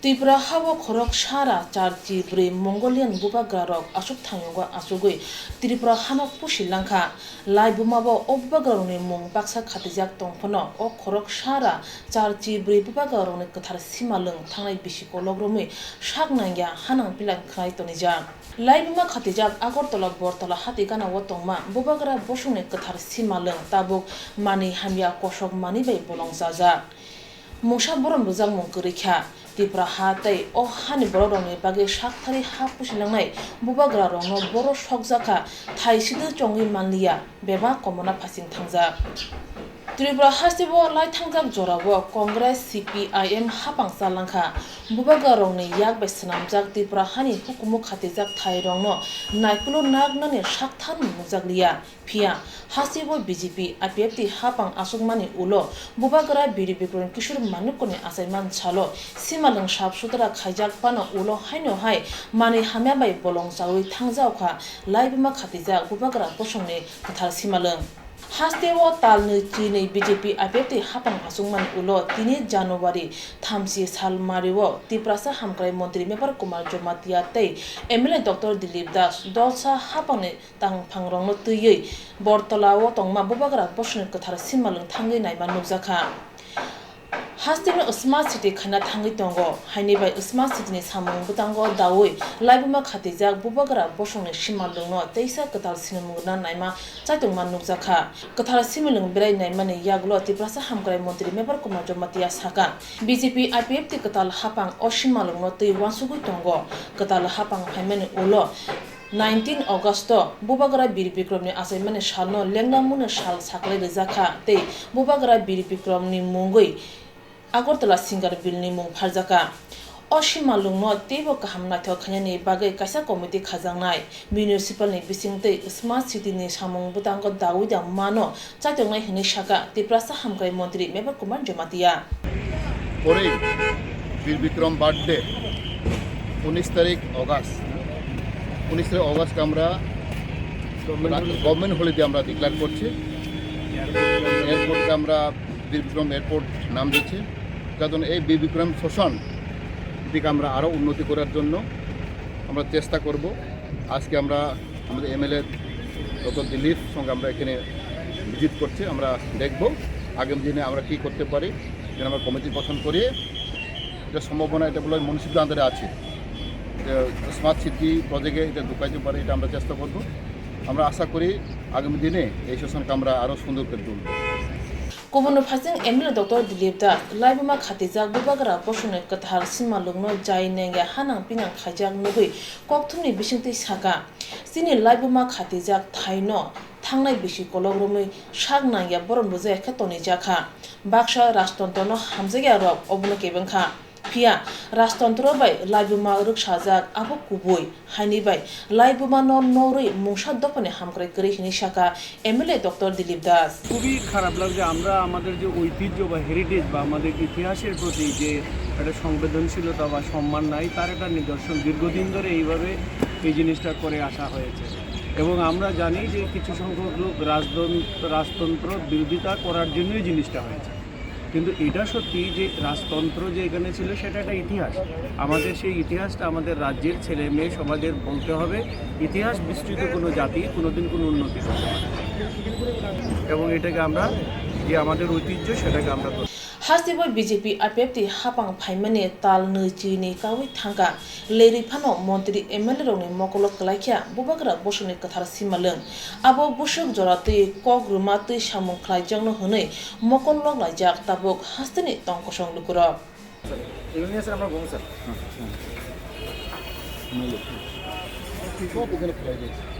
Tipra hawa khorok shara charji bre Mongolian Bubagra rok asuk thangyoga asugui Tripura hanok pushilangkha lai bumabo Bubagra ni mung baksa khatijak tongphono o khorok shara charji bre Bubagra ni kathar Simalwng thangnai bisiko logromui shagnangya hanang pilang khlai tonija lai buma khatijak Agartala Bortala hatigana watongma Bubagra Bosongni kathar Simalwng tabuk mani hamya kosok mani bai bolong jaja Musha boron bujang mungkurikha Tiprasa tai o hani bororongni bage shakthari ha pusilangnai Bubagra rongno boro shokjaka thaisidu chongi manliya beba komona phasing thangja Tripura hasibo lai thangjak jorabo Congress CPIM hapangsa langkha Bubagra rongni yak bai swnamjak Tripura hani hukumu khatijak thairongno naikulo nagnani shakthan mujagliya phia hasibo BJP APFT hapang asukmani ulo Bubagra biri bikron kishur manukoni asaiman chalo Simalwng sabsudra khaijak pano ulo haino hai mani hamya bai bolong jawi thangjawkha laibima khatijak Bubagra Bosongni kathar Simalwng Hastewo talni chini BJP APFT hapang asungman ulo 3 January thamsi sal mariwo Tiprasa Hamkwrai Montri Maver Jamatia tei MLA Dr. Dilip Das dolsa hapangni tang phangrongno tuyei bortolawo tongma Bubagra Bosongni kathar Simalwng thangi naima nukjakha Hastino Smart City Khaina thangi tongo haini bai Smart City ni samung butango dawi laibuma khatijak Bubagra Bosongni Simalwngno teisa kathar sinamungna naima chaitongma nukjakha kathar Simalwng Berai naimani yaglo Tiprasa Hamkwrai Montri Maver Jamatia saka BJP IPFT kathal hapang o Simalwngno tei wansugui tongo kathal hapang phaimani ulo 19 August Bubagra biri bikromni asaimani salno lengnamuna sal saklai rejakha tei Bubagra biri bikromni mungui Agartala Singar Bilni mung pharjaka o Simalwngno tebo kaham naithok khainani bagai kaisa committee khajangnai municipal ni bising tei Smart City ni samung butango dawida mano chaitongnai hini saka Tiprasa Hamkwrai Montri Maver Jamatia পরে বীর Vikram birthday 19 তারিখ August আমরা government holiday আমরা declare করছি এয়ারপোর্টকে আমরা বীর Vikram airport নাম দিচ্ছি যার জন্য এই বীর বিক্রম শোষণ দিকে আমরা আরও উন্নতি করার জন্য আমরা চেষ্টা করব আজকে আমরা আমাদের MLA ডক্টর দিলীপ সঙ্গে আমরা এখানে ভিজিট করছি আমরা দেখব আগামী দিনে আমরা কী করতে পারি যেন আমরা কমিটি গঠন করিয়ে এটা সম্ভাবনা এটা বলে মিউনিসিপ্যাল আন্ডারে আছে যে স্মার্ট সিটি প্রজেক্টে এটা ঢুকাইতে পারি এটা আমরা চেষ্টা করব আমরা আশা করি আগামী দিনে এই শোষণকে আমরা আরও সুন্দর করে তুলব Kubono phasing MLA Dr. Dilip Das laibuma khatijak Bubagra Bosongni kathar Simalwngno jainengya hanang pinang khaijak nugui kokthumni bisingtei saka sini laibuma khatijak thaino thangnai bisi kologromui shagnangya boron bujai khatoni jakha baksa rajtantrono hamjagya rok obuno kebengkha Pia rajtantro bai laibuma ruksajak abo kubui haini bai laibuma no nori mungsa dopane Hamkwrai gri hini saka MLA Dr. Dilip Das খুবই খারাপ লাগছে আমরা আমাদের যে ঐতিহ্য বা heritage বা আমাদের ইতিহাসের প্রতি যে একটা সংবেদনশীলতা বা সম্মান নাই তার একটা নিদর্শন দীর্ঘদিন ধরে এইভাবে এই জিনিসটা করে আসা হয়েছে এবং আমরা জানি যে কিছু সংখ্যক লোক রাজতন্ত্র বিরোধিতা করার জন্যই জিনিসটা হয়েছে কিন্তু এটা সত্যি যে রাজতন্ত্র যে এখানে ছিল সেটা একটা ইতিহাস আমাদের সেই ইতিহাসটা আমাদের রাজ্যের ছেলে মেয়ে সমাজের বলতে হবে ইতিহাস বিস্তৃত কোনো জাতি কোনোদিন কোনো উন্নতি করতে পারে এবং এটাকে আমরা যে আমাদের ঐতিহ্য সেটাকে আমরা Hasibo BJP APFT hapang phaimani tal nei chini kawi thangka leri phano Montri MLA rongni mokolok klaikya Bubagra Bosongni kathar Simalwng abo busuk jorate kogruma tei samung khlaijangno hunei mokolok laijak tabuk hasteni tongkosong lukuro এগুলো sir আমরা বলবো sir সব এখানে খোলা গেছে